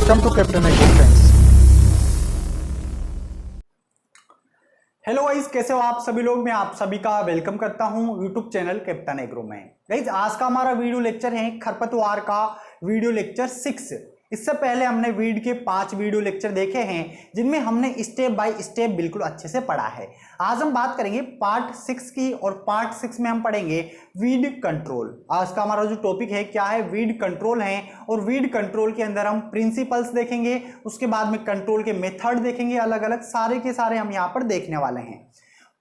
Welcome to captain agro friends. Hello guys, कैसे हो आप सभी लोग। मैं आप सभी का वेलकम करता हूं यूट्यूब चैनल कैप्टन एग्रो में। गाइस, आज का हमारा वीडियो लेक्चर है खरपतवार का वीडियो लेक्चर 6। इससे पहले हमने वीड के 5 वीडियो लेक्चर देखे हैं जिनमें हमने स्टेप बाय स्टेप बिल्कुल अच्छे से पढ़ा है। आज हम बात करेंगे पार्ट 6 की, और पार्ट 6 में हम पढ़ेंगे वीड कंट्रोल। आज का हमारा जो टॉपिक है क्या है, वीड कंट्रोल है। और वीड कंट्रोल के अंदर हम प्रिंसिपल्स देखेंगे, उसके बाद में कंट्रोल के मेथड देखेंगे, अलग अलग सारे के सारे हम यहाँ पर देखने वाले हैं।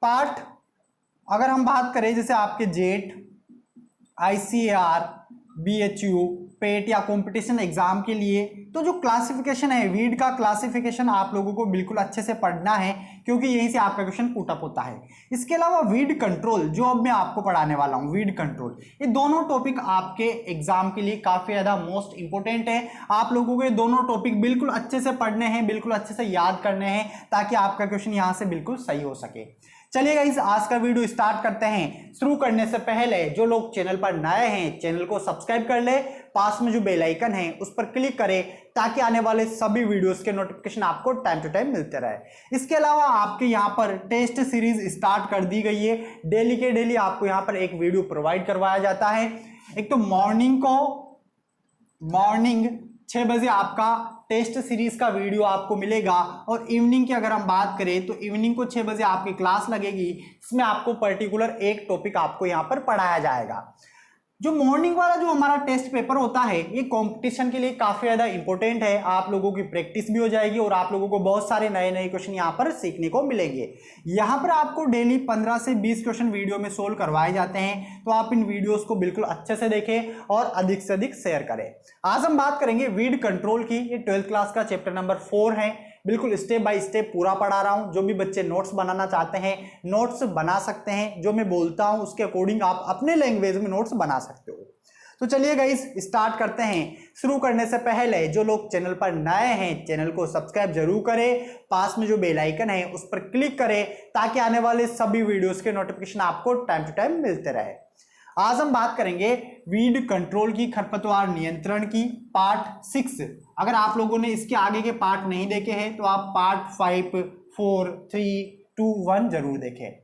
पार्ट अगर हम बात करें जैसे आपके जेट, ICAR, BHU, पेट या कंपटीशन एग्जाम के लिए, तो जो क्लासिफिकेशन है वीड का क्लासिफिकेशन आप लोगों को बिल्कुल अच्छे से पढ़ना है, क्योंकि यहीं से आपका क्वेश्चन पुट अप होता है। इसके अलावा वीड कंट्रोल जो अब मैं आपको पढ़ाने वाला हूं, वीड कंट्रोल, ये दोनों टॉपिक आपके एग्जाम के लिए काफी ज्यादा मोस्ट इंपोर्टेंट है। आप लोगों को ये दोनों टॉपिक बिल्कुल अच्छे से पढ़ने हैं, बिल्कुल अच्छे से याद करने हैं, ताकि आपका क्वेश्चन यहां से बिल्कुल सही हो सके। चलिए गाइस, आज का वीडियो स्टार्ट करते हैं। शुरू करने से पहले जो लोग चैनल पर नए हैं, चैनल को सब्सक्राइब कर ले, पास में जो बेल आइकन है उस पर क्लिक करें, ताकि आने वाले सभी वीडियोस के नोटिफिकेशन आपको टाइम टू टाइम मिलते रहे। इसके अलावा आपके यहाँ पर टेस्ट सीरीज स्टार्ट कर दी गई है। डेली के डेली आपको यहाँ पर एक वीडियो प्रोवाइड करवाया जाता है। एक तो मॉर्निंग 6 बजे आपका टेस्ट सीरीज का वीडियो आपको मिलेगा, और इवनिंग की अगर हम बात करें तो इवनिंग को 6 बजे आपकी क्लास लगेगी। इसमें आपको पर्टिकुलर एक टॉपिक आपको यहाँ पर पढ़ाया जाएगा। जो मॉर्निंग वाला जो हमारा टेस्ट पेपर होता है, ये कंपटीशन के लिए काफी ज्यादा इंपॉर्टेंट है। आप लोगों की प्रैक्टिस भी हो जाएगी और आप लोगों को बहुत सारे नए नए क्वेश्चन यहाँ पर सीखने को मिलेंगे। यहाँ पर आपको डेली 15 से 20 क्वेश्चन वीडियो में सोल्व करवाए जाते हैं, तो आप इन वीडियोस को बिल्कुल अच्छे से देखें और अधिक से अधिक शेयर करें। आज हम बात करेंगे वीड कंट्रोल की। ये 12th क्लास का चैप्टर नंबर 4 है। बिल्कुल स्टेप बाय स्टेप पूरा पढ़ा रहा हूं। जो भी बच्चे नोट्स बनाना चाहते हैं नोट्स बना सकते हैं। जो मैं बोलता हूं उसके अकॉर्डिंग आप अपने लैंग्वेज में नोट्स बना सकते हो। तो चलिए गाइस, स्टार्ट करते हैं। शुरू करने से पहले जो लोग चैनल पर नए हैं, चैनल को सब्सक्राइब जरूर करें, पास में जो बेल आइकन है उस पर क्लिक करें, ताकि आने वाले सभी वीडियोस के नोटिफिकेशन आपको टाइम टू टाइम मिलते रहे। आज हम बात करेंगे वीड कंट्रोल की, खरपतवार नियंत्रण की, पार्ट 6। अगर आप लोगों ने इसके आगे के पार्ट नहीं देखे हैं तो आप पार्ट 5, 4, 3, 2, 1 जरूर देखें।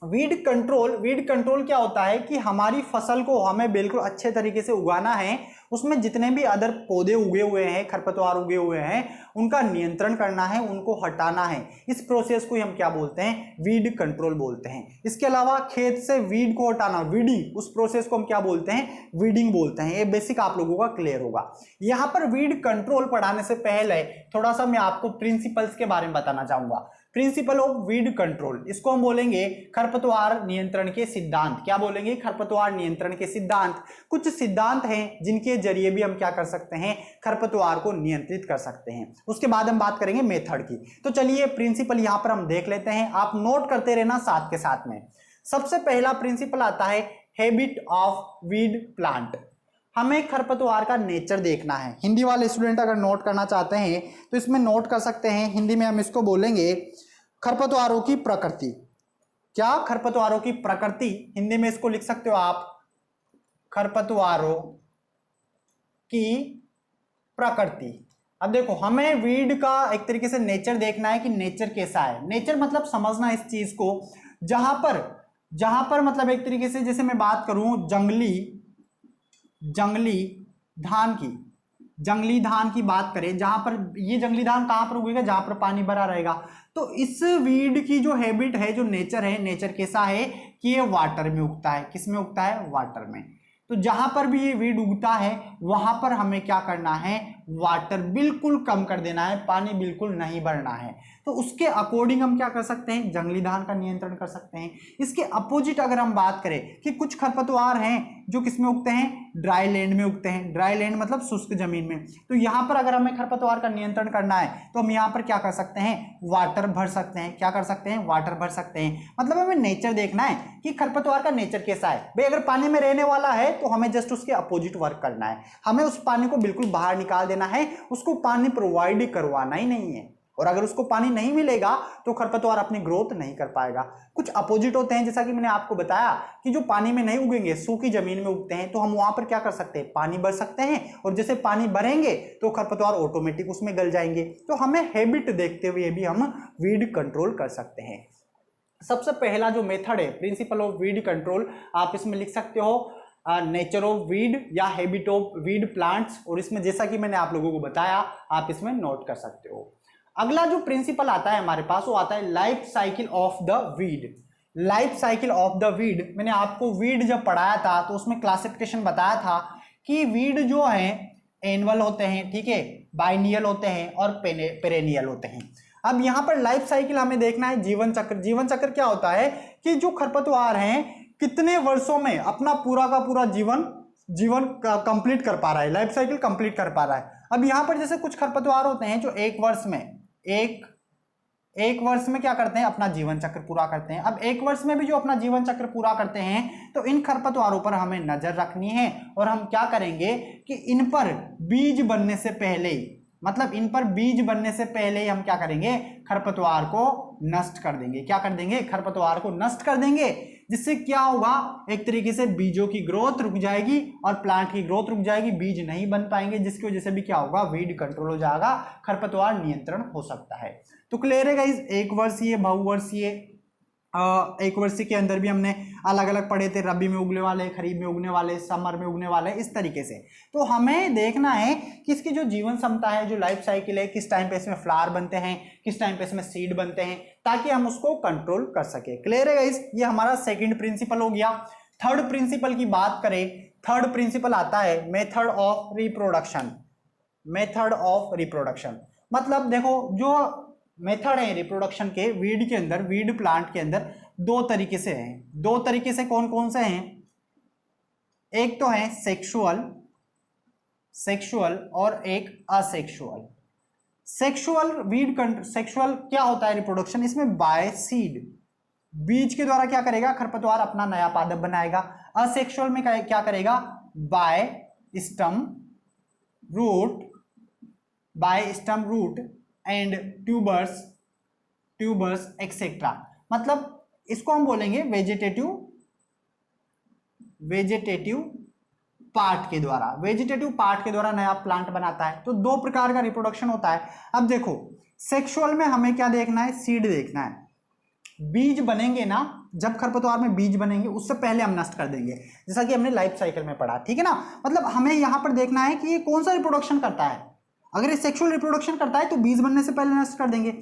वीड कंट्रोल क्या होता है कि हमारी फसल को हमें बिल्कुल अच्छे तरीके से उगाना है। उसमें जितने भी अदर पौधे उगे हुए हैं, खरपतवार उगे हुए हैं, उनका नियंत्रण करना है, उनको हटाना है। इस प्रोसेस को हम क्या बोलते हैं, वीड कंट्रोल बोलते हैं। इसके अलावा खेत से वीड को हटाना, वीडिंग, उस प्रोसेस को हम क्या बोलते हैं, वीडिंग बोलते हैं। ये बेसिक आप लोगों का क्लियर होगा। यहाँ पर वीड कंट्रोल पढ़ाने से पहले थोड़ा सा मैं आपको प्रिंसिपल्स के बारे में बताना चाहूंगा। प्रिंसिपल ऑफ वीड कंट्रोल, इसको हम बोलेंगे खरपतवार नियंत्रण के सिद्धांत। क्या बोलेंगे, खरपतवार नियंत्रण के सिद्धांत। कुछ सिद्धांत हैं जिनके जरिए भी हम क्या कर सकते हैं, खरपतवार को नियंत्रित कर सकते हैं। उसके बाद हम बात करेंगे मेथड की। तो चलिए प्रिंसिपल यहां पर हम देख लेते हैं, आप नोट करते रहना साथ के साथ में। सबसे पहला प्रिंसिपल आता है हैबिट ऑफ वीड प्लांट। हमें खरपतवार का नेचर देखना है। हिंदी वाले स्टूडेंट अगर नोट करना चाहते हैं तो इसमें नोट कर सकते हैं। हिंदी में हम इसको बोलेंगे खरपतवारों की प्रकृति। क्या, खरपतवारों की प्रकृति, हिंदी में इसको लिख सकते हो आप, खरपतवारों की प्रकृति। अब देखो, हमें वीड का एक तरीके से नेचर देखना है कि नेचर कैसा है। नेचर मतलब समझना इस चीज को, जहां पर मतलब एक तरीके से, जैसे मैं बात करूं जंगली धान की बात करें, जहां पर ये जंगली धान कहां पर उगेगा, जहां पर पानी भरा रहेगा। तो इस वीड की जो हैबिट है, जो नेचर है, नेचर कैसा है कि ये वाटर में उगता है। किस में उगता है, वाटर में। तो जहां पर भी ये वीड उगता है वहां पर हमें क्या करना है, वाटर बिल्कुल कम कर देना है, पानी बिल्कुल नहीं भरना है। तो उसके अकॉर्डिंग हम क्या कर सकते हैं, जंगली धान का नियंत्रण कर सकते हैं। इसके अपोजिट अगर हम बात करें कि कुछ खरपतवार हैं जो किसमें उगते हैं, ड्राई लैंड में उगते हैं। ड्राई लैंड मतलब शुष्क जमीन में। तो यहां पर अगर हमें खरपतवार का नियंत्रण करना है तो हम यहां पर क्या कर सकते हैं, वाटर भर सकते हैं। क्या कर सकते हैं, वाटर भर सकते हैं। मतलब हमें नेचर देखना है कि खरपतवार का नेचर कैसा है। भाई अगर पानी में रहने वाला है तो हमें जस्ट उसके अपोजिट वर्क करना है। हमें उस पानी को बिल्कुल बाहर निकाल देना है, उसको पानी प्रोवाइड करवाना ही नहीं है। और अगर उसको पानी नहीं मिलेगा तो खरपतवार अपनी ग्रोथ नहीं कर पाएगा। कुछ अपोजिट होते हैं, जैसा कि मैंने आपको बताया कि जो पानी में नहीं उगेंगे, सूखी जमीन में उगते हैं, तो हम वहां पर क्या कर सकते हैं, पानी भर सकते हैं, और जैसे पानी भरेंगे तो खरपतवार ऑटोमेटिक उसमें गल जाएंगे। तो हमें हैबिट देखते हुए भी हम वीड कंट्रोल कर सकते हैं। सबसे पहला जो मेथड है, प्रिंसिपल ऑफ वीड कंट्रोल, आप इसमें लिख सकते हो नेचर ऑफ वीड या हैबिट ऑफ वीड प्लांट्स, और इसमें जैसा कि मैंने आप लोगों को बताया आप इसमें नोट कर सकते हो। अगला जो प्रिंसिपल आता है हमारे पास वो आता है life cycle of the weed. Life cycle of the weed, मैंने आपको वीड जब पढ़ाया था तो उसमें क्लासिफिकेशन बताया था कि वीड जो है एनुअल होते हैं, ठीक है, बाइनियल होते हैं और पेरेनियल होते हैं। अब यहाँ पर लाइफ साइकिल हमें देखना है जीवन चक्र। जीवन चक्र क्या होता है कि जो खरपतवार हैं कितने वर्षों में अपना पूरा का पूरा जीवन कंप्लीट कर पा रहा है, लाइफ साइकिल कंप्लीट कर पा रहा है। अब यहाँ पर जैसे कुछ खरपतवार होते हैं जो एक वर्ष में क्या करते हैं, अपना जीवन चक्र पूरा करते हैं। अब एक वर्ष में भी जो अपना जीवन चक्र पूरा करते हैं तो इन खरपतवारों पर हमें नजर रखनी है, और हम क्या करेंगे कि इन पर बीज बनने से पहले ही, मतलब इन पर बीज बनने से पहले ही हम क्या करेंगे, खरपतवार को नष्ट कर देंगे। क्या कर देंगे, खरपतवार को नष्ट कर देंगे, जिससे क्या होगा, एक तरीके से बीजों की ग्रोथ रुक जाएगी और प्लांट की ग्रोथ रुक जाएगी, बीज नहीं बन पाएंगे, जिसकी वजह से भी क्या होगा, वीड कंट्रोल हो जाएगा, खरपतवार नियंत्रण हो सकता है। तो क्लियर है गाइस, एक वर्षीय, बहुवर्षीय, एक वर्ष के अंदर भी हमने अलग अलग पढ़े थे, रबी में उगने वाले, खरीफ में उगने वाले, समर में उगने वाले, इस तरीके से। तो हमें देखना है कि इसकी जो जीवन क्षमता है, जो लाइफ साइकिल है, किस टाइम पे इसमें फ्लावर बनते हैं, किस टाइम पे इसमें सीड बनते हैं, ताकि हम उसको कंट्रोल कर सके। क्लियर है गाइस, ये हमारा सेकंड प्रिंसिपल हो गया। थर्ड प्रिंसिपल की बात करें, थर्ड प्रिंसिपल आता है method of reproduction. Method of reproduction मतलब देखो, जो मेथड है रिप्रोडक्शन के वीड के अंदर, वीड प्लांट के अंदर दो तरीके से हैं। दो तरीके से कौन कौन से हैं, एक तो है सेक्सुअल और एक असेक्सुअल। सेक्सुअल क्या होता है रिप्रोडक्शन, इसमें बाय सीड, बीज के द्वारा क्या करेगा, खरपतवार अपना नया पादप बनाएगा। असेक्सुअल में क्या करेगा, by stem root and tubers etcetera. मतलब इसको हम बोलेंगे वेजिटेटिव पार्ट के द्वारा नया प्लांट बनाता है। तो दो प्रकार का रिप्रोडक्शन होता है। अब देखो, सेक्सुअल में हमें क्या देखना है, सीड देखना है। बीज बनेंगे ना, जब खरपतवार में बीज बनेंगे उससे पहले हम नष्ट कर देंगे, जैसा कि हमने लाइफ साइकिल में पढ़ा, ठीक है ना। मतलब हमें यहां पर देखना है कि ये कौन सा रिप्रोडक्शन करता है। अगर ये सेक्सुअल रिप्रोडक्शन करता है तो बीज बनने से पहले नष्ट कर देंगे।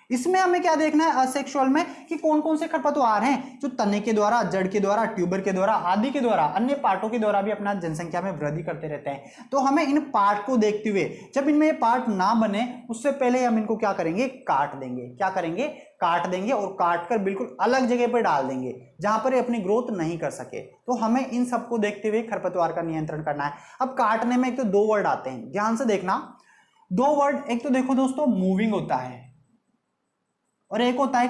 इसमें हमें क्या देखना है, असेक्सुअल में, कि कौन कौन से खरपतवार हैं जो तने के द्वारा, जड़ के द्वारा, ट्यूबर के द्वारा, आदि के द्वारा, अन्य पार्टों के द्वारा भी अपना जनसंख्या में वृद्धि करते रहते हैं। तो हमें इन पार्ट को देखते हुए, जब इनमें ये पार्ट ना बने उससे पहले हम इनको क्या करेंगे, काट देंगे। क्या करेंगे, काट देंगे, और काट कर बिल्कुल अलग जगह पर डाल देंगे जहां पर ये अपनी ग्रोथ नहीं कर सके। तो हमें इन सबको देखते हुए खरपतवार का नियंत्रण करना है। अब काटने में एक तो दो वर्ड आते हैं, ध्यान से देखना, दो वर्ड। एक तो देखो दोस्तों, मूविंग होता है, और एक होता है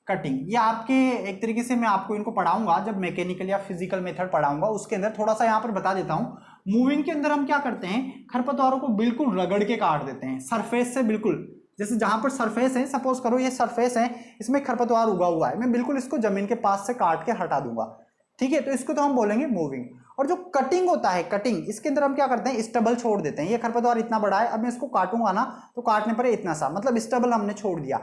कटिंग। ये आपके एक तरीके से मैं आपको इनको पढ़ाऊंगा जब मैकेनिकल या फिजिकल मेथड पढ़ाऊंगा, उसके अंदर थोड़ा सा यहाँ पर बता देता हूं। मूविंग के अंदर हम क्या करते हैं, खरपतवारों को बिल्कुल रगड़ के काट देते हैं, सरफेस से बिल्कुल। जैसे जहां पर सरफेस है, सपोज करो ये सरफेस है, इसमें खरपतवार उगा हुआ है, मैं बिल्कुल इसको जमीन के पास से काट के हटा दूंगा, ठीक है। तो इसको तो हम बोलेंगे मूविंग। और जो कटिंग होता है, कटिंग, इसके अंदर हम क्या करते हैं, स्टबल छोड़ देते हैं। ये खरपतवार इतना बड़ा है, अब मैं इसको काटूंगा ना तो काटने पर इतना सा, मतलब स्टबल हमने छोड़ दिया।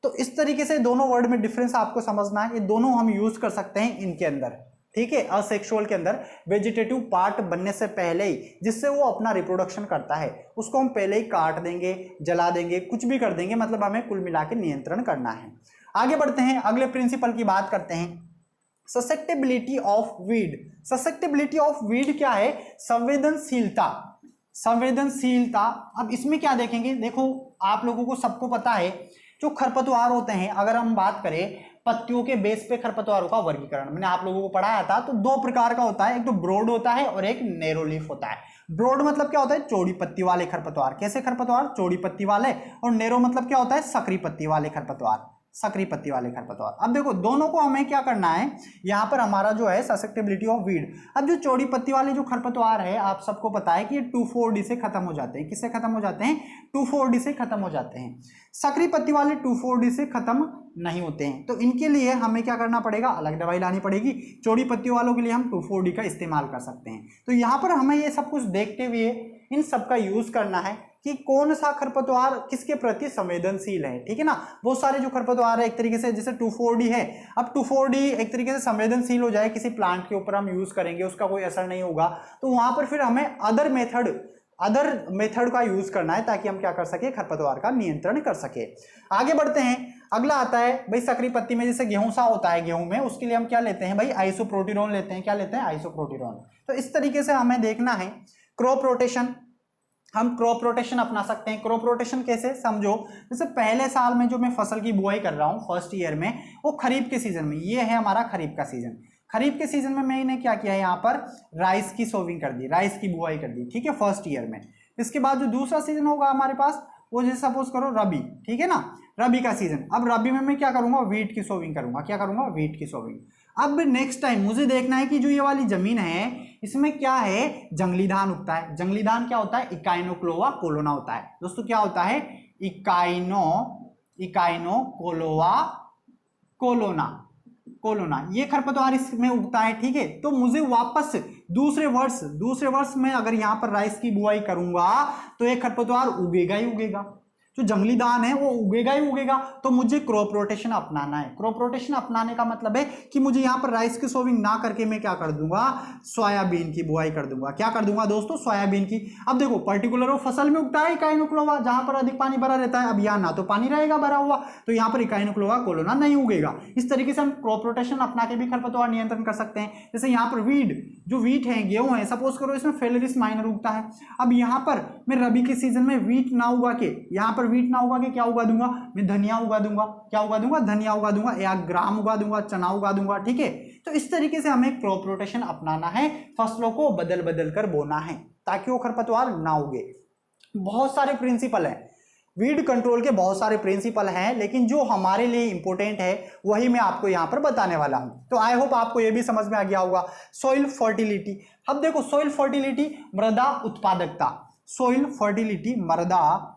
तो इस तरीके से दोनों वर्ड में डिफरेंस आपको समझना है, ये दोनों हम यूज कर सकते हैं इनके अंदर, ठीक है। असेक्सुअल के अंदर वेजिटेटिव पार्ट बनने से पहले ही, जिससे वो अपना रिप्रोडक्शन करता है, उसको हम पहले ही काट देंगे, जला देंगे, कुछ भी कर देंगे, मतलब हमें कुल मिला के नियंत्रण करना है। आगे बढ़ते हैं, अगले प्रिंसिपल की बात करते हैं, susceptibility of weed. Susceptibility of weed क्या है, संवेदनशीलता। अब इसमें क्या देखेंगे, देखो आप लोगों को सबको पता है, जो खरपतवार होते हैं, अगर हम बात करें पत्तियों के बेस पे खरपतवारों का वर्गीकरण, मैंने आप लोगों को पढ़ाया था, तो दो प्रकार का होता है, एक तो ब्रॉड होता है और एक नैरो लीफ होता है। ब्रॉड मतलब क्या होता है, चौड़ी पत्ती वाले खरपतवार। कैसे खरपतवार, चौड़ी पत्ती वाले। और नैरो मतलब क्या होता है, सकरी पत्ती वाले खरपतवार। सकरी पत्ती वाले खरपतवार। अब देखो दोनों को हमें क्या करना है, यहाँ पर हमारा जो है ससेप्टेबिलिटी ऑफ वीड। अब जो चौड़ी पत्ती वाले जो खरपतवार है आप सबको पता है कि ये 2,4-D से खत्म हो जाते हैं। किससे खत्म हो जाते हैं? 2,4-D से खत्म हो जाते हैं। सकरी पत्ती वाले 2,4-D से खत्म नहीं होते हैं, तो इनके लिए हमें क्या करना पड़ेगा, अलग दवाई लानी पड़ेगी। चौड़ी पत्ती वालों के लिए हम 2,4-D का इस्तेमाल कर सकते हैं। तो यहाँ पर हमें ये सब कुछ देखते हुए इन सब का यूज करना है कि कौन सा खरपतवार किसके प्रति संवेदनशील है, ठीक है ना। बहुत सारे जो खरपतवार है एक तरीके से, जैसे 2,4-D है, अब 2,4-D एक तरीके से संवेदनशील हो जाए, किसी प्लांट के ऊपर हम यूज करेंगे, उसका कोई असर नहीं होगा, तो वहां पर फिर हमें अदर मेथड का यूज करना है ताकि हम क्या कर सके, खरपतवार का नियंत्रण कर सके। आगे बढ़ते हैं, अगला आता है भाई सकरी पत्ती में जैसे गेहूं सा होता है, गेहूं में उसके लिए हम क्या लेते हैं भाई, आइसोप्रोटीरोन लेते हैं। क्या लेते हैं? आइसोप्रोटीरोन। तो इस तरीके से हमें देखना है। क्रॉप रोटेशन, हम क्रॉप रोटेशन अपना सकते हैं। क्रॉप रोटेशन कैसे, समझो जैसे पहले साल में जो मैं फसल की बुआई कर रहा हूं फर्स्ट ईयर में, वो खरीफ के सीजन में, ये है हमारा खरीफ का सीजन। खरीफ के सीजन में मैंने क्या किया है, यहाँ पर राइस की सोविंग कर दी, राइस की बुआई कर दी, ठीक है, फर्स्ट ईयर में। इसके बाद जो दूसरा सीजन होगा हमारे पास, वो जैसे सपोज करो रबी, ठीक है ना, रबी का सीजन। अब रबी में मैं क्या करूंगा, वीट की सोविंग करूंगा। क्या करूंगा? वीट की सोविंग। अब नेक्स्ट टाइम मुझे देखना है कि जो ये वाली जमीन है इसमें क्या है, जंगली धान उगता है। जंगली धान क्या होता है? इकाइनोक्लोआ कोलोना होता है दोस्तों। क्या होता है? इकाइनोक्लोआ कोलोना, ये खरपतवार इसमें उगता है, ठीक है। तो मुझे वापस दूसरे वर्ष में अगर यहाँ पर राइस की बुआई करूंगा तो ये खरपतवार उगेगा ही उगेगा, जो जंगली धान है वो उगेगा ही उगेगा। तो मुझे क्रॉप रोटेशन अपनाना है। क्रॉप रोटेशन अपनाने का मतलब है कि मुझे यहाँ पर राइस की सोविंग ना करके मैं क्या कर दूंगा, सोयाबीन की बुआई कर दूंगा। क्या कर दूंगा दोस्तों? सोयाबीन की। अब देखो पर्टिकुलर वो फसल में उगता है इकाइनोक्लोआ, जहां पर अधिक पानी भरा रहता है। अब यहाँ ना तो पानी रहेगा भरा हुआ, तो यहाँ पर इकाइनोक्लोआ कोलोना नहीं उगेगा। इस तरीके से हम क्रॉप रोटेशन अपना के भी खरपतवार नियंत्रण कर सकते हैं। जैसे यहाँ पर जो वीट है, गेहूं है, सपोज करो इसमें फेलेरिस माइनर उगता है। अब यहाँ पर मैं रबी के सीजन में वीट ना उगा के, यहाँ पर वीट ना उगा के क्या उगा दूंगा, मैं धनिया उगा दूंगा। क्या उगा दूंगा? धनिया उगा दूंगा, या ग्राम उगा दूंगा, चना उगा दूंगा, ठीक है। तो इस तरीके से हमें क्रॉप रोटेशन अपनाना है, फसलों को बदल बदल कर बोना है ताकि वो खरपतवार ना उगे। बहुत सारे प्रिंसिपल हैं, वीड कंट्रोल के बहुत सारे प्रिंसिपल हैं, लेकिन जो हमारे लिए इंपॉर्टेंट है वही मैं आपको यहां पर बताने वाला हूं। तो आई होप आपको यह भी समझ में आ गया होगा। सॉइल फर्टिलिटी, अब देखो सॉइल फर्टिलिटी, मृदा उत्पादकता, सॉइल फर्टिलिटी मृदा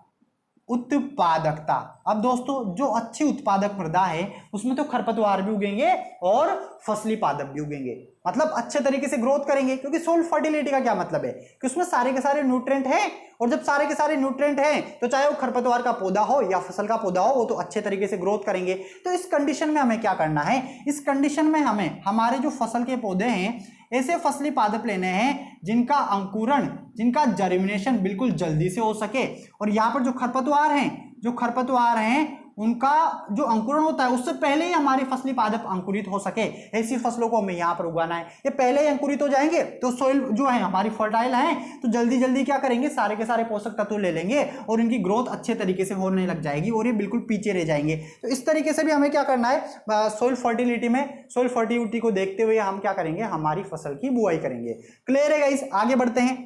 उत्पादकता। अब दोस्तों जो अच्छी उत्पादक मृदा है उसमें तो खरपतवार भी उगेंगे और फसली पादप भी उगेंगे, मतलब अच्छे तरीके से ग्रोथ करेंगे। क्योंकि सॉइल फर्टिलिटी का क्या मतलब है कि उसमें सारे के सारे न्यूट्रिएंट हैं, और जब सारे के सारे न्यूट्रिएंट हैं तो चाहे वो खरपतवार का पौधा हो या फसल का पौधा हो, वो तो अच्छे तरीके से ग्रोथ करेंगे। तो इस कंडीशन में हमें क्या करना है, इस कंडीशन में हमें हमारे जो फसल के पौधे हैं ऐसे फसली पादप लेने हैं जिनका अंकुरण, जिनका जर्मिनेशन बिल्कुल जल्दी से हो सके। और यहाँ पर जो खरपतवार हैं उनका जो अंकुरण होता है उससे पहले ही हमारी फसली पादप अंकुरित हो सके, ऐसी फसलों को हमें यहाँ पर उगाना है। ये पहले ही अंकुरित हो जाएंगे तो सोइल जो है हमारी फर्टाइल है, तो जल्दी जल्दी क्या करेंगे, सारे के सारे पोषक तत्व ले लेंगे और इनकी ग्रोथ अच्छे तरीके से होने लग जाएगी और ये बिल्कुल पीछे रह जाएंगे। तो इस तरीके से भी हमें क्या करना है, सोइल फर्टिलिटी को देखते हुए हम क्या करेंगे, हमारी फसल की बुआई करेंगे। क्लियर है गाइस? आगे बढ़ते हैं।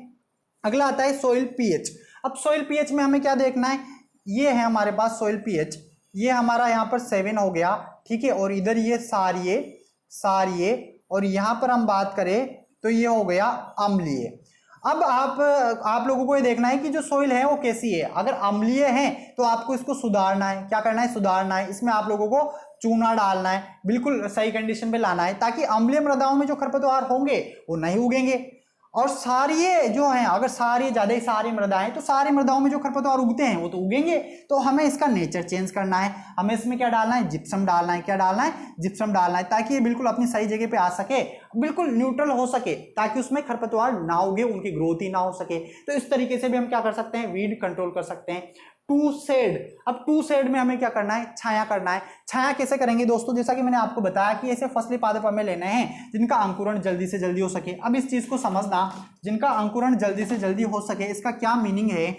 अगला आता है सोइल पीएच। अब सोइल पीएच में हमें क्या देखना है, ये है हमारे पास सोइल पीएच, ये हमारा यहाँ पर 7 हो गया, ठीक है। और इधर ये सारिये और यहाँ पर हम बात करें तो ये हो गया अम्लीय। अब आप लोगों को ये देखना है कि जो सोइल है वो कैसी है। अगर अम्लीय है तो आपको इसको सुधारना है। क्या करना है? सुधारना है। इसमें आप लोगों को चूना डालना है, बिल्कुल सही कंडीशन पे लाना है ताकि अम्लीय मृदाओं में जो खरपतवार होंगे वो नहीं उगेंगे। और सारी जो हैं, अगर सारी मृदाएं, तो सारी मृदाओं में जो खरपतवार उगते हैं वो तो उगेंगे। तो हमें इसका नेचर चेंज करना है, हमें इसमें क्या डालना है, जिप्सम डालना है। क्या डालना है? जिप्सम डालना है, ताकि ये बिल्कुल अपनी सही जगह पे आ सके, बिल्कुल न्यूट्रल हो सके, ताकि उसमें खरपतवार ना उगे, उनकी ग्रोथ ही ना हो सके। तो इस तरीके से भी हम क्या कर सकते हैं, वीड कंट्रोल कर सकते हैं। टू शेड, अब टू शेड में हमें क्या करना है, छाया करना है। छाया कैसे करेंगे दोस्तों, जैसा कि मैंने आपको बताया कि ऐसे फसली पादप हमें लेने हैं जिनका अंकुरण जल्दी से जल्दी हो सके। अब इस चीज को समझना, जिनका अंकुरण जल्दी से जल्दी हो सके, इसका क्या मीनिंग है।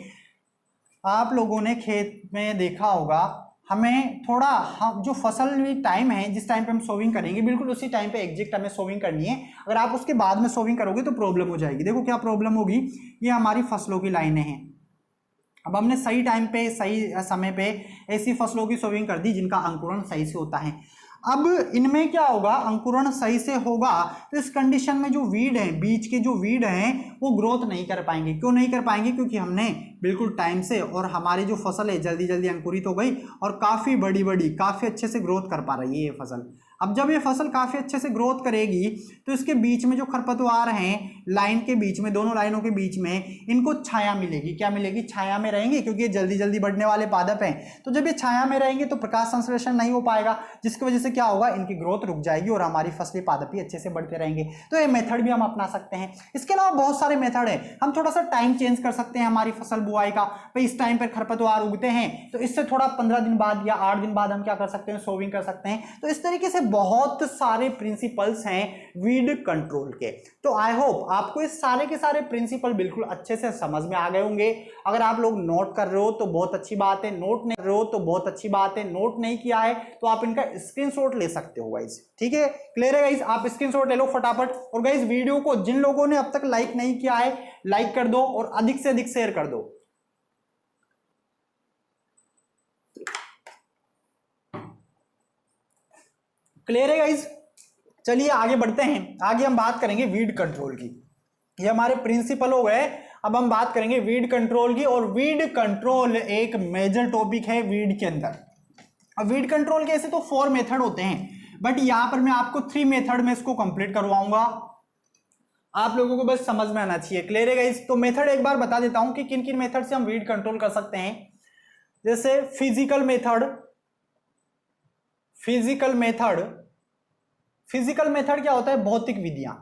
आप लोगों ने खेत में देखा होगा, हमें थोड़ा हम जो फसल टाइम है, जिस टाइम पे हम सोविंग करेंगे, बिल्कुल उसी टाइम पे एग्जैक्ट हमें सोविंग करनी है। अगर आप उसके बाद में सोविंग करोगे तो प्रॉब्लम हो जाएगी। देखो क्या प्रॉब्लम होगी, ये हमारी फसलों की लाइनें हैं, अब हमने सही टाइम पे सही समय पे ऐसी फसलों की सोविंग कर दी जिनका अंकुरण सही से होता है। अब इनमें क्या होगा, अंकुरण सही से होगा तो इस कंडीशन में जो वीड है, बीच के जो वीड हैं वो ग्रोथ नहीं कर पाएंगे। क्यों नहीं कर पाएंगे? क्योंकि हमने बिल्कुल टाइम से, और हमारी जो फसल है जल्दी जल्दी अंकुरित हो गई और काफ़ी बड़ी बड़ी काफ़ी अच्छे से ग्रोथ कर पा रही है ये फसल। अब जब ये फसल काफ़ी अच्छे से ग्रोथ करेगी तो इसके बीच में जो खरपतवार हैं, लाइन के बीच में, दोनों लाइनों के बीच में इनको छाया मिलेगी। क्या मिलेगी? छाया में रहेंगे, क्योंकि ये जल्दी जल्दी बढ़ने वाले पादप हैं। तो जब ये छाया में रहेंगे तो प्रकाश संश्लेषण नहीं हो पाएगा, जिसकी वजह से क्या होगा, इनकी ग्रोथ रुक जाएगी और हमारी फसली पादप ही अच्छे से बढ़ते रहेंगे। तो ये मेथड भी हम अपना सकते हैं। इसके अलावा बहुत सारे मेथड है। हम थोड़ा सा टाइम चेंज कर सकते हैं हमारी फसल बुआई का। भाई इस टाइम पर खरपतवार उगते हैं तो इससे थोड़ा 15 दिन बाद या 8 दिन बाद हम क्या कर सकते हैं, सोविंग कर सकते हैं। तो इस तरीके से बहुत सारे प्रिंसिपल्स हैं वीड कंट्रोल के। तो आई होप आपको इस सारे के सारे प्रिंसिपल बिल्कुल अच्छे से समझ में आ गए होंगे। अगर आप लोग नोट कर रहे हो तो बहुत अच्छी बात है, नोट नहीं कर रहे हो तो बहुत अच्छी बात है, नोट नहीं किया है तो आप इनका स्क्रीनशॉट ले सकते हो गाइस। ठीक है, क्लियर है गाइस? आप स्क्रीनशॉट ले लो फटाफट। और गाइस वीडियो को जिन लोगों ने अब तक लाइक नहीं किया है, लाइक कर दो और अधिक से अधिक शेयर कर दो। क्लियर है गाइस? चलिए आगे बढ़ते हैं। आगे हम बात करेंगे वीड कंट्रोल की। ये हमारे प्रिंसिपल हो गए। अब हम बात करेंगे वीड कंट्रोल की। और वीड कंट्रोल एक मेजर टॉपिक है वीड के अंदर। अब वीड कंट्रोल के ऐसे तो 4 मेथड होते हैं, बट यहां पर मैं आपको 3 मेथड में इसको कंप्लीट करवाऊंगा। आप लोगों को बस समझ में आना चाहिए। क्लियर है गाइस? तो मेथड एक बार बता देता हूं कि किन किन मेथड से हम वीड कंट्रोल कर सकते हैं। जैसे फिजिकल मेथड। फिजिकल मेथड क्या होता है? भौतिक विधियां।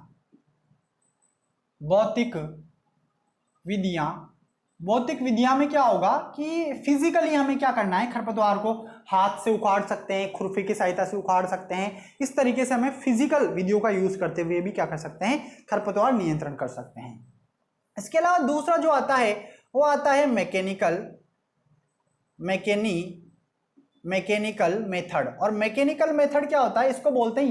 भौतिक विधियां में क्या होगा कि फिजिकली हमें क्या करना है, खरपतवार को हाथ से उखाड़ सकते हैं, खुरपी की सहायता से उखाड़ सकते हैं। इस तरीके से हमें फिजिकल विधियों का यूज करते हुए भी क्या कर सकते हैं, खरपतवार नियंत्रण कर सकते हैं। इसके अलावा दूसरा जो आता है वो आता है मैकेनिकल मेथड। और मैकेनिकल मेथड क्या होता है? इसको बोलते हैं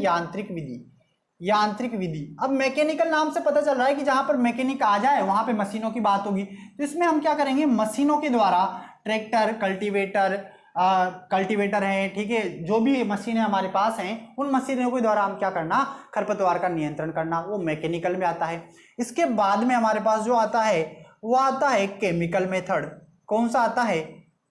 यांत्रिक विधि। अब मैकेनिकल नाम से पता चल रहा है कि जहां पर मैकेनिक आ जाए वहां पे मशीनों की बात होगी। तो इसमें हम क्या करेंगे, मशीनों के द्वारा, ट्रैक्टर, कल्टीवेटर है, ठीक है, जो भी मशीनें हमारे पास हैं उन मशीनों के द्वारा हम क्या करना, खरपतवार का नियंत्रण करना, वो मैकेनिकल में आता है। इसके बाद में हमारे पास जो आता है वो आता है केमिकल मेथड। कौन सा आता है?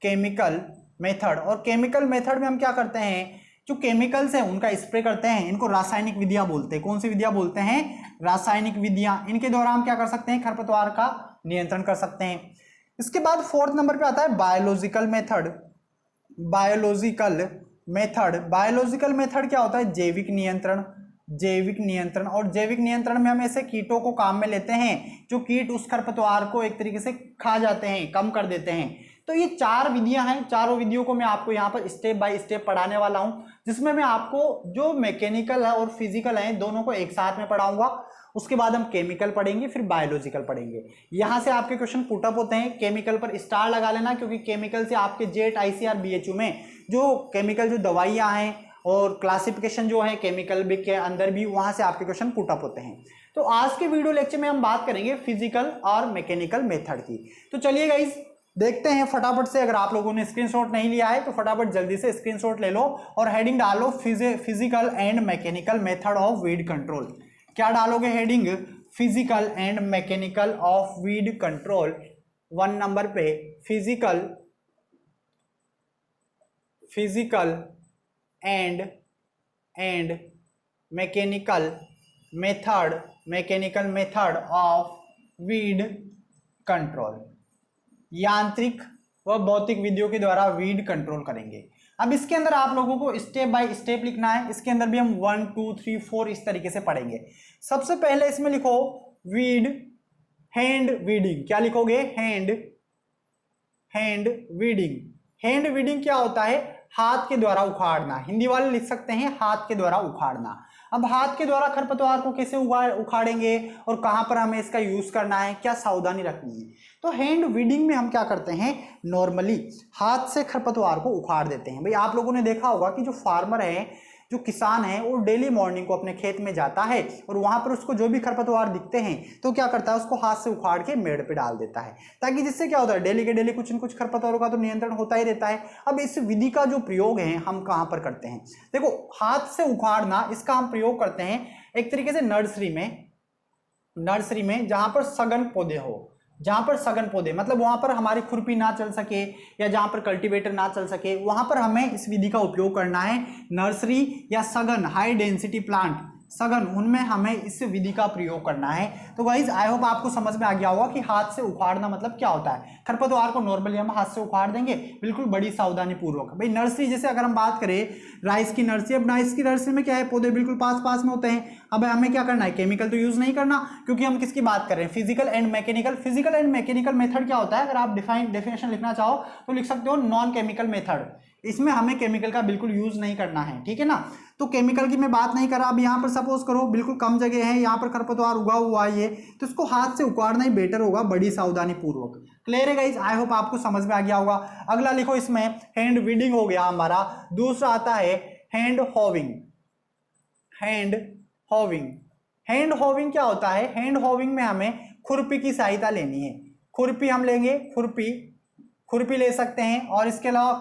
Chemical method. और केमिकल मेथड में हम क्या करते हैं, जो केमिकल्स हैं उनका स्प्रे करते हैं। इनको रासायनिक विधियां बोलते हैं। कौन सी विधियां बोलते हैं? रासायनिक विधियां। इनके द्वारा हम क्या कर सकते हैं, खरपतवार का नियंत्रण कर सकते हैं। इसके बाद 4th नंबर पे आता है बायोलॉजिकल मेथड। बायोलॉजिकल मेथड क्या होता है? जैविक नियंत्रण। और जैविक नियंत्रण में हम ऐसे कीटों को काम में लेते हैं जो कीट उस खरपतवार को एक तरीके से खा जाते हैं, कम कर देते हैं। तो ये 4 विधियां हैं। चारों विधियों को मैं आपको यहाँ पर स्टेप बाय स्टेप पढ़ाने वाला हूँ, जिसमें मैं आपको जो मैकेनिकल है और फिजिकल है दोनों को एक साथ में पढ़ाऊंगा। उसके बाद हम केमिकल पढ़ेंगे, फिर बायोलॉजिकल पढ़ेंगे। यहां से आपके क्वेश्चन पुटअप होते हैं। केमिकल पर स्टार लगा लेना, क्योंकि केमिकल से आपके जेट, ICR, BHU में जो केमिकल जो दवाइयां हैं और क्लासिफिकेशन जो है केमिकल के अंदर भी, वहां से आपके क्वेश्चन पुटअप होते हैं। तो आज के वीडियो लेक्चर में हम बात करेंगे फिजिकल और मैकेनिकल मेथड की। तो चलिए गाइस देखते हैं फटाफट से। अगर आप लोगों ने स्क्रीनशॉट नहीं लिया है तो फटाफट जल्दी से स्क्रीनशॉट ले लो और हेडिंग डालो physical and mechanical method of weed control. क्या डालोगे heading? Physical and mechanical of weed control. 1 number पे physical and mechanical method of weed control. यांत्रिक व भौतिक विधियों के द्वारा वीड कंट्रोल करेंगे। अब इसके अंदर आप लोगों को स्टेप बाय स्टेप लिखना है। इसके अंदर भी हम 1 2 3 4 इस तरीके से पढ़ेंगे। सबसे पहले इसमें लिखो वीड हैंड वीडिंग। क्या लिखोगे? हैंड वीडिंग क्या होता है? हाथ के द्वारा उखाड़ना। हिंदी वाले लिख सकते हैं हाथ के द्वारा उखाड़ना। अब हाथ के द्वारा खरपतवार को कैसे उखाड़ेंगे और कहां पर हमें इसका यूज करना है, क्या सावधानी रखनी है? तो हैंड वीडिंग में हम क्या करते हैं, नॉर्मली हाथ से खरपतवार को उखाड़ देते हैं। भाई आप लोगों ने देखा होगा कि जो फार्मर है, जो किसान है वो डेली मॉर्निंग को अपने खेत में जाता है और वहां पर उसको जो भी खरपतवार दिखते हैं तो क्या करता है, उसको हाथ से उखाड़ के मेड़ पे डाल देता है, ताकि जिससे क्या होता है, डेली के डेली कुछ न कुछ खरपतवारों का तो नियंत्रण होता ही रहता है। अब इस विधि का जो प्रयोग है हम कहां पर करते हैं, देखो हाथ से उखाड़ना, इसका हम प्रयोग करते हैं एक तरीके से नर्सरी में जहां पर सघन पौधे हो, जहां पर सघन पौधे मतलब वहां पर हमारी खुरपी ना चल सके या जहां पर कल्टीवेटर ना चल सके, वहां पर हमें इस विधि का उपयोग करना है। नर्सरी या सघन हाई डेंसिटी प्लांट, सघन, उनमें हमें इस विधि का प्रयोग करना है। तो गाइस आई होप आपको समझ में आ गया होगा कि हाथ से उखाड़ना मतलब क्या होता है। खरपतवार को नॉर्मली हम हाथ से उखाड़ देंगे, बिल्कुल बड़ी सावधानी पूर्वक। भाई नर्सरी जैसे अगर हम बात करें राइस की नर्सरी, अब राइस की नर्सरी में क्या है, पौधे बिल्कुल पास पास में होते हैं। अब हमें क्या करना है, केमिकल तो यूज नहीं करना, क्योंकि हम किसकी बात कर रहे हैं, physical and mechanical. Physical and mechanical method क्या होता है, अगर आप डेफिनेशन लिखना चाहो तो लिख सकते हो नॉन केमिकल मेथड। इसमें हमें केमिकल का बिल्कुल यूज नहीं करना है, ठीक है ना। तो केमिकल की मैं बात नहीं कर रहा। अब यहाँ पर सपोज करो बिल्कुल कम जगह है, यहाँ पर खरपतवार उगा हुआ है ये, तो इसको हाथ से उखाड़ना ही बेटर होगा, बड़ी सावधानी पूर्वक। क्लियर है गाइस, आई होप आपको समझ में आ गया होगा। अगला लिखो इसमें हैंड वीडिंग हो गया हमारा। दूसरा आता है हैंड होविंग। हैंड होविंग, हैंड होविंग क्या होता है, हैंड होविंग में हमें खुरपी की सहायता लेनी है। खुरपी हम लेंगे, खुरपी ले सकते हैं, और इसके अलावा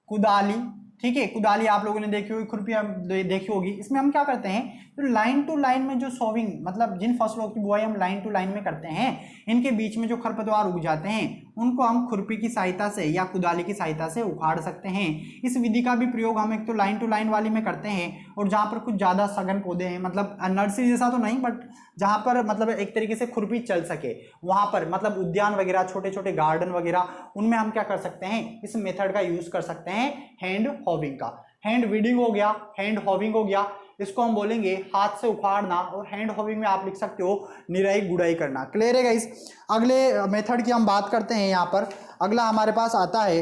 कुदाली, ठीक है, कुदाली आप लोगों ने देखी होगी, खुरपी देखी होगी। इसमें हम क्या करते हैं, तो लाइन टू लाइन में जो सोविंग मतलब जिन फसलों की बुआई हम लाइन टू लाइन में करते हैं, इनके बीच में जो खरपतवार उग जाते हैं उनको हम खुरपी की सहायता से या कुदाली की सहायता से उखाड़ सकते हैं। इस विधि का भी प्रयोग हम एक तो लाइन टू लाइन वाली में करते हैं, और जहाँ पर कुछ ज़्यादा सघन पौधे हैं, मतलब नर्सरी जैसा तो नहीं, बट जहाँ पर मतलब एक तरीके से खुरपी चल सके, वहाँ पर मतलब उद्यान वगैरह, छोटे छोटे गार्डन वगैरह, उनमें हम क्या कर सकते हैं, इस मेथड का यूज कर सकते हैं, हैंड होविंग का। हैंड वीडिंग हो गया, हैंड होविंग हो गया, इसको हम बोलेंगे हाथ से उखाड़ना, और हैंड होविंग में आप लिख सकते हो निराई गुड़ाई करना। क्लियर है गाइस। अगले मेथड की हम बात करते हैं। यहाँ पर अगला हमारे पास आता है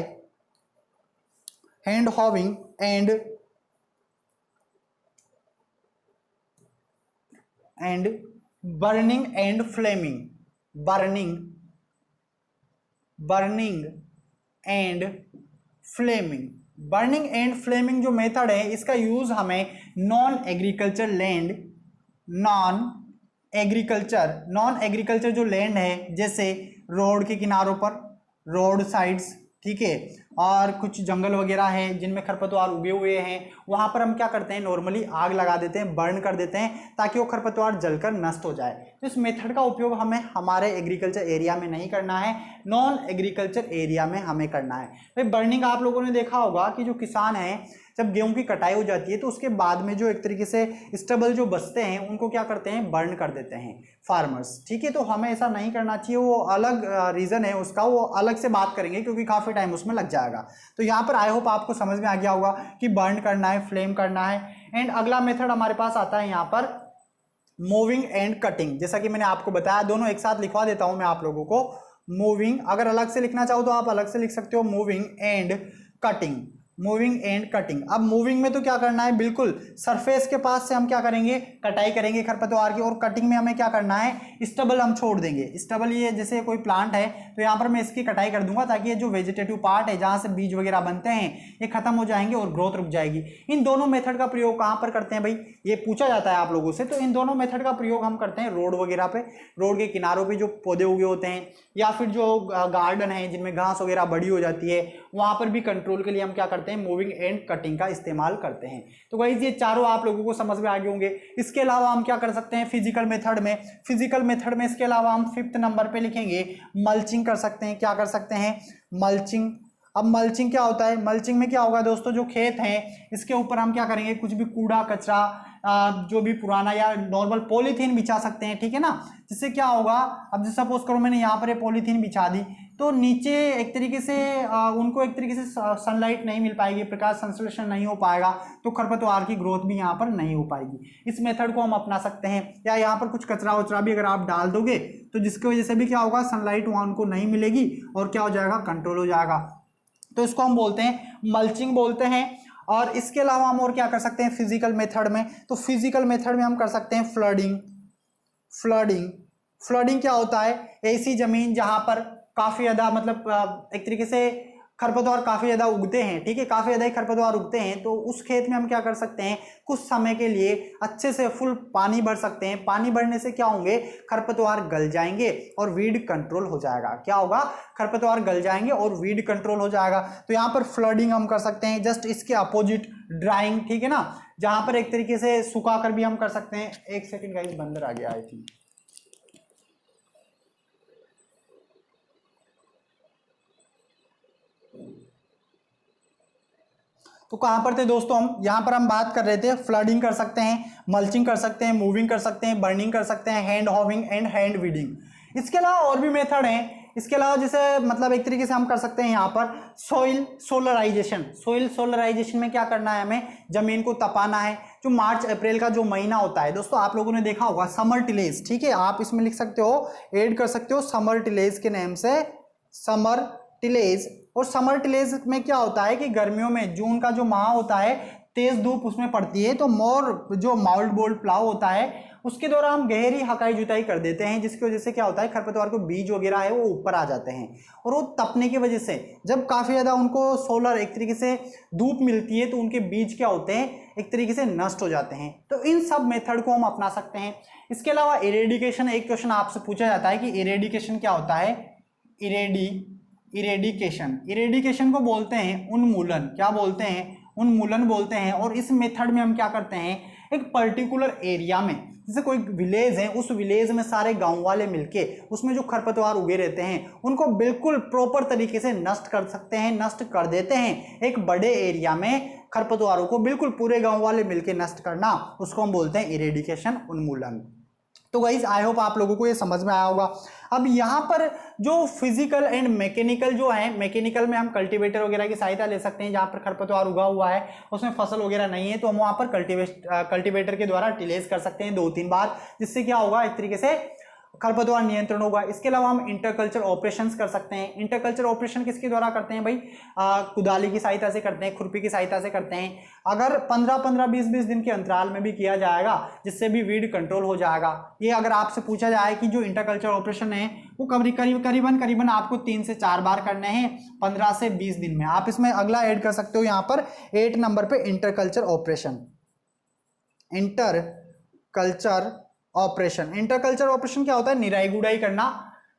hand hoeing and burning and flaming. Burning and flaming. Burning and flaming जो मेथड है, इसका यूज हमें नॉन एग्रीकल्चर जो लैंड है, जैसे रोड के किनारों पर, रोड साइड्स, ठीक है, और कुछ जंगल वगैरह हैं जिनमें खरपतवार उगे हुए हैं, वहां पर हम क्या करते हैं, नॉर्मली आग लगा देते हैं, बर्न कर देते हैं, ताकि वो खरपतवार जलकर नष्ट हो जाए। तो इस मेथड का उपयोग हमें हमारे एग्रीकल्चर एरिया में नहीं करना है, नॉन एग्रीकल्चर एरिया में हमें करना है। भाई बर्निंग आप लोगों ने देखा होगा कि जो किसान हैं, जब गेहूं की कटाई हो जाती है तो उसके बाद में जो एक तरीके से स्टबल जो बचते हैं उनको क्या करते हैं, बर्न कर देते हैं फार्मर्स, ठीक है। तो हमें ऐसा नहीं करना चाहिए, वो अलग रीज़न है उसका, वो अलग से बात करेंगे क्योंकि काफ़ी टाइम उसमें लग जाएगा। तो यहाँ पर आई होप आपको समझ में आ गया होगा कि बर्न करना है, फ्लेम करना है। एंड अगला मेथड हमारे पास आता है यहाँ पर मूविंग एंड कटिंग। जैसा कि मैंने आपको बताया, दोनों एक साथ लिखवा देता हूँ मैं आप लोगों को। मूविंग, अगर अलग से लिखना चाहो तो आप अलग से लिख सकते हो, moving and cutting. Moving and cutting. अब मूविंग में तो क्या करना है, बिल्कुल सरफेस के पास से हम क्या करेंगे, कटाई करेंगे खरपतवार की, और कटिंग में हमें क्या करना है, स्टबल हम छोड़ देंगे। स्टबल ये जैसे कोई प्लांट है तो यहाँ पर मैं इसकी कटाई कर दूंगा, ताकि ये जो वेजिटेटिव पार्ट है जहाँ से बीज वगैरह बनते हैं ये खत्म हो जाएंगे और ग्रोथ रुक जाएगी। इन दोनों मेथड का प्रयोग कहाँ पर करते हैं भाई, ये पूछा जाता है आप लोगों से। तो इन दोनों मेथड का प्रयोग हम करते हैं रोड वगैरह पे, रोड के किनारों पे जो पौधे उगे होते हैं, या फिर जो गार्डन है जिनमें घास वगैरह बड़ी हो जाती है, वहां पर भी कंट्रोल के लिए हम क्या करते हैं, मूविंग एंड कटिंग का इस्तेमाल करते हैं। तो गाइस ये चारों आप लोगों को समझ में आ गए होंगे। इसके अलावा हम क्या कर सकते हैं फिजिकल मेथड में, इसके अलावा हम 5th नंबर पे लिखेंगे मल्चिंग कर सकते हैं। क्या कर सकते हैं, मल्चिंग। अब मल्चिंग क्या होता है, मल्चिंग में क्या होगा दोस्तों, जो खेत हैं इसके ऊपर हम क्या करेंगे, कुछ भी कूड़ा कचरा, जो भी पुराना या नॉर्मल पॉलीथीन बिछा सकते हैं, ठीक है ना। जिससे क्या होगा, अब जैसे सपोज करो मैंने यहाँ पर ये पॉलीथीन बिछा दी, तो नीचे एक तरीके से उनको एक तरीके से सनलाइट नहीं मिल पाएगी, प्रकाश संश्लेषण नहीं हो पाएगा, तो खरपतवार की ग्रोथ भी यहाँ पर नहीं हो पाएगी। इस मेथड को हम अपना सकते हैं। या यहाँ पर कुछ कचरा वचरा भी अगर आप डाल दोगे तो जिसकी वजह से भी क्या होगा, सनलाइट वहाँ उनको नहीं मिलेगी और क्या हो जाएगा, कंट्रोल हो जाएगा। तो इसको हम बोलते हैं मल्चिंग बोलते हैं। और इसके अलावा हम और क्या कर सकते हैं फिजिकल मेथड में, तो फिजिकल मेथड में हम कर सकते हैं फ्लडिंग क्या होता है, ऐसी जमीन जहां पर काफी ज्यादा मतलब एक तरीके से खरपतवार काफी ज्यादा उगते हैं, ठीक है, काफी ज्यादा खरपतवार उगते हैं, तो उस खेत में हम क्या कर सकते हैं, कुछ समय के लिए अच्छे से फुल पानी भर सकते हैं। पानी भरने से क्या होंगे, खरपतवार गल जाएंगे और वीड कंट्रोल हो जाएगा। क्या होगा, खरपतवार गल जाएंगे और वीड कंट्रोल हो जाएगा। तो यहाँ पर फ्लडिंग हम कर सकते हैं, जस्ट इसके अपोजिट ड्राइंग, ठीक है ना, जहां पर एक तरीके से सुखा कर भी हम कर सकते हैं। एक सेकेंड गाइस, बंदर आ गया आई थिंक। तो कहां पर थे दोस्तों, हम यहां पर हम बात कर रहे थे फ्लडिंग कर सकते हैं, मल्चिंग कर सकते हैं, मूविंग कर सकते हैं, बर्निंग कर सकते हैं, हैंड हॉविंग एंड हैंड वीडिंग। इसके अलावा और भी मेथड हैं। इसके अलावा जैसे मतलब एक तरीके से हम कर सकते हैं यहाँ पर सॉइल सोलराइजेशन। सॉइल सोलराइजेशन में क्या करना है, हमें जमीन को तपाना है। जो मार्च अप्रैल का जो महीना होता है दोस्तों, आप लोगों ने देखा होगा समर टिलेज, ठीक है, आप इसमें लिख सकते हो, ऐड कर सकते हो समर टिलेज के नेम से, समर टिलेज। और समर टिलेज में क्या होता है कि गर्मियों में जून का जो माह होता है, तेज धूप उसमें पड़ती है, तो मोर जो माउल्ट बोल्ट प्लाव होता है उसके द्वारा हम गहरी हकाई जुताई कर देते हैं, जिसकी वजह से क्या होता है, खरपतवार को बीज वगैरह है वो ऊपर आ जाते हैं। और वो तपने की वजह से जब काफी ज्यादा उनको सोलर एक तरीके से धूप मिलती है, तो उनके बीज क्या होते हैं, एक तरीके से नष्ट हो जाते हैं। तो इन सब मेथड को हम अपना सकते हैं। इसके अलावा इरेडिकेशन, एक क्वेश्चन आपसे पूछा जाता है कि इरेडिकेशन क्या होता है। इरेडिकेशन को बोलते हैं उन्मूलन। क्या बोलते हैं, उन्मूलन बोलते हैं। और इस मेथड में हम क्या करते हैं, एक पर्टिकुलर एरिया में, जैसे कोई विलेज है, उस विलेज में सारे गांव वाले मिलके उसमें जो खरपतवार उगे रहते हैं उनको बिल्कुल प्रॉपर तरीके से नष्ट कर सकते हैं, नष्ट कर देते हैं। एक बड़े एरिया में खरपतवारों को बिल्कुल पूरे गांव वाले मिलके नष्ट करना, उसको हम बोलते हैं इरेडिकेशन, उन्मूलन। तो गाइस आई होप आप लोगों को ये समझ में आया होगा। अब यहाँ पर जो फिजिकल एंड मैकेनिकल जो है, मैकेनिकल में हम कल्टीवेटर वगैरह की सहायता ले सकते हैं। जहाँ पर खरपतवार उगा हुआ है, उसमें फसल वगैरह नहीं है, तो हम वहाँ पर कल्टीवेटर के द्वारा टिलेज कर सकते हैं 2-3 बार, जिससे क्या होगा, एक तरीके से खरपतवार नियंत्रण होगा। इसके अलावा हम इंटरकल्चर ऑपरेशंस कर सकते हैं। इंटरकल्चर ऑपरेशन किसके द्वारा करते हैं भाई, कुदाली की सहायता से करते हैं, खुरपी की सहायता से करते हैं। अगर 15-15, 20-20 दिन के अंतराल में भी किया जाएगा, जिससे भी वीड कंट्रोल हो जाएगा। ये अगर आपसे पूछा जाए कि जो इंटरकल्चर ऑपरेशन है वो करीबन आपको 3 से 4 बार करने हैं 15 से 20 दिन में। आप इसमें अगला ऐड कर सकते हो यहाँ पर 8 नंबर पे, इंटरकल्चर ऑपरेशन। इंटरकल्चर ऑपरेशन क्या होता है, निराई गुड़ाई करना,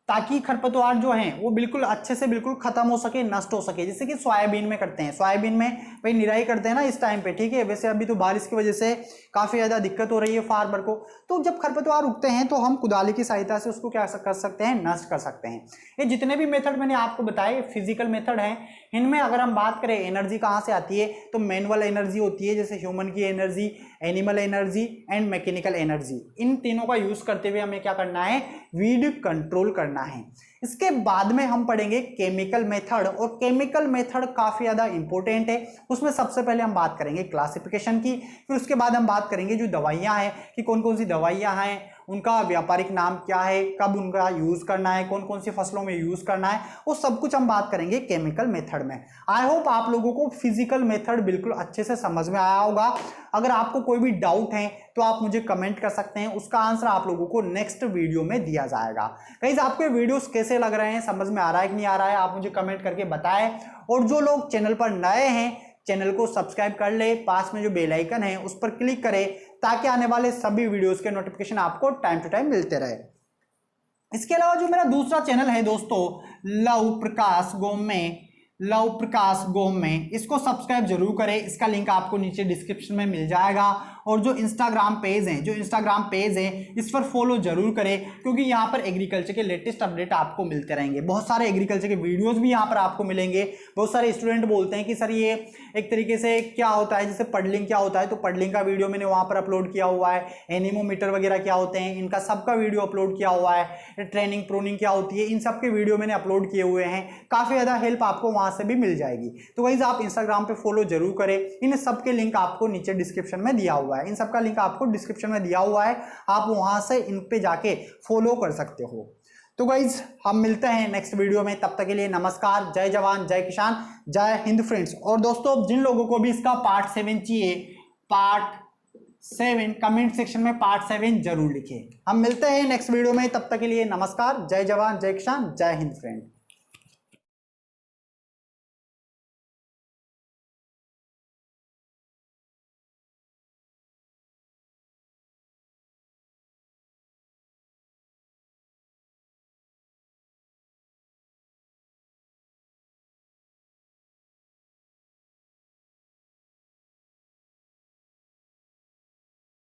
ताकि खरपतवार जो हैं वो बिल्कुल अच्छे से बिल्कुल खत्म हो सके, नष्ट हो सके। जैसे कि सोयाबीन में करते हैं, सोयाबीन में भाई निराई करते हैं ना इस टाइम पे, ठीक है। वैसे अभी तो बारिश की वजह से काफी ज्यादा दिक्कत हो रही है फार्मर को, तो जब खरपतवार उगते हैं तो हम कुदाली की सहायता से उसको क्या कर सकते हैं, नष्ट कर सकते हैं। ये जितने भी मेथड मैंने आपको बताए फिजिकल मेथड हैं, इनमें अगर हम बात करें एनर्जी कहाँ से आती है, तो मैनुअल एनर्जी होती है, जैसे ह्यूमन की energy, animal energy and mechanical energy. इन तीनों का यूज करते हुए हमें क्या करना है, वीड कंट्रोल करना है। इसके बाद में हम पढ़ेंगे केमिकल मेथड, और केमिकल मेथड काफी ज्यादा इंपॉर्टेंट है। उसमें सबसे पहले हम बात करेंगे क्लासिफिकेशन की, फिर उसके बाद हम बात करेंगे जो दवाइयां हैं कि कौन कौन सी दवाइयां हैं, उनका व्यापारिक नाम क्या है, कब उनका यूज करना है, कौन कौन सी फसलों में यूज करना है, वो सब कुछ हम बात करेंगे केमिकल मेथड में। आई होप आप लोगों को फिजिकल मेथड बिल्कुल अच्छे से समझ में आया होगा। अगर आपको कोई भी डाउट है तो आप मुझे कमेंट कर सकते हैं, उसका आंसर आप लोगों को नेक्स्ट वीडियो में दिया जाएगा। गाइस आपको ये वीडियोस कैसे लग रहे हैं, समझ में आ रहा है कि नहीं आ रहा है, आप मुझे कमेंट करके बताएं। और जो लोग चैनल पर नए हैं, चैनल को सब्सक्राइब कर ले, पास में जो बेल आइकन है उस पर क्लिक करें, ताकि आने वाले सभी वीडियोस के नोटिफिकेशन आपको टाइम टू टाइम मिलते रहे। इसके अलावा जो मेरा दूसरा चैनल है दोस्तों, लव प्रकाश गोमे, इसको सब्सक्राइब जरूर करें। इसका लिंक आपको नीचे डिस्क्रिप्शन में मिल जाएगा। और जो इंस्टाग्राम पेज है इस पर फॉलो जरूर करें, क्योंकि यहाँ पर एग्रीकल्चर के लेटेस्ट अपडेट आपको मिलते रहेंगे। बहुत सारे एग्रीकल्चर के वीडियोस भी यहाँ पर आपको मिलेंगे। बहुत सारे स्टूडेंट बोलते हैं कि सर ये एक तरीके से क्या होता है, जैसे पडलिंग क्या होता है, तो पडलिंग का वीडियो मैंने वहाँ पर अपलोड किया हुआ है। एनीमोमीटर वगैरह क्या होते हैं, इनका सबका वीडियो अपलोड किया हुआ है। ट्रेनिंग प्रूनिंग क्या होती है, इन सब के वीडियो मैंने अपलोड किए हुए हैं। काफी ज्यादा हेल्प आपको वहां से भी मिल जाएगी। तो गाइस आप इंस्टाग्राम पे फॉलो जरूर करें। इन सब के लिंक आपको नीचे डिस्क्रिप्शन में दिया हुआ है, इन सब का लिंक आपको डिस्क्रिप्शन में दिया हुआ है, आप वहां से इन पे जाके फॉलो कर सकते हो। तो गाइज हम मिलते हैं नेक्स्ट वीडियो में, तब तक के लिए नमस्कार, जय जवान जय किसान जय हिंद फ्रेंड्स। और दोस्तों जिन लोगों को भी इसका पार्ट 7 चाहिए, पार्ट 7 कमेंट सेक्शन में पार्ट 7 जरूर लिखिए। हम मिलते हैं नेक्स्ट वीडियो में, तब तक के लिए नमस्कार, जय जवान जय किसान जय हिंद फ्रेंड।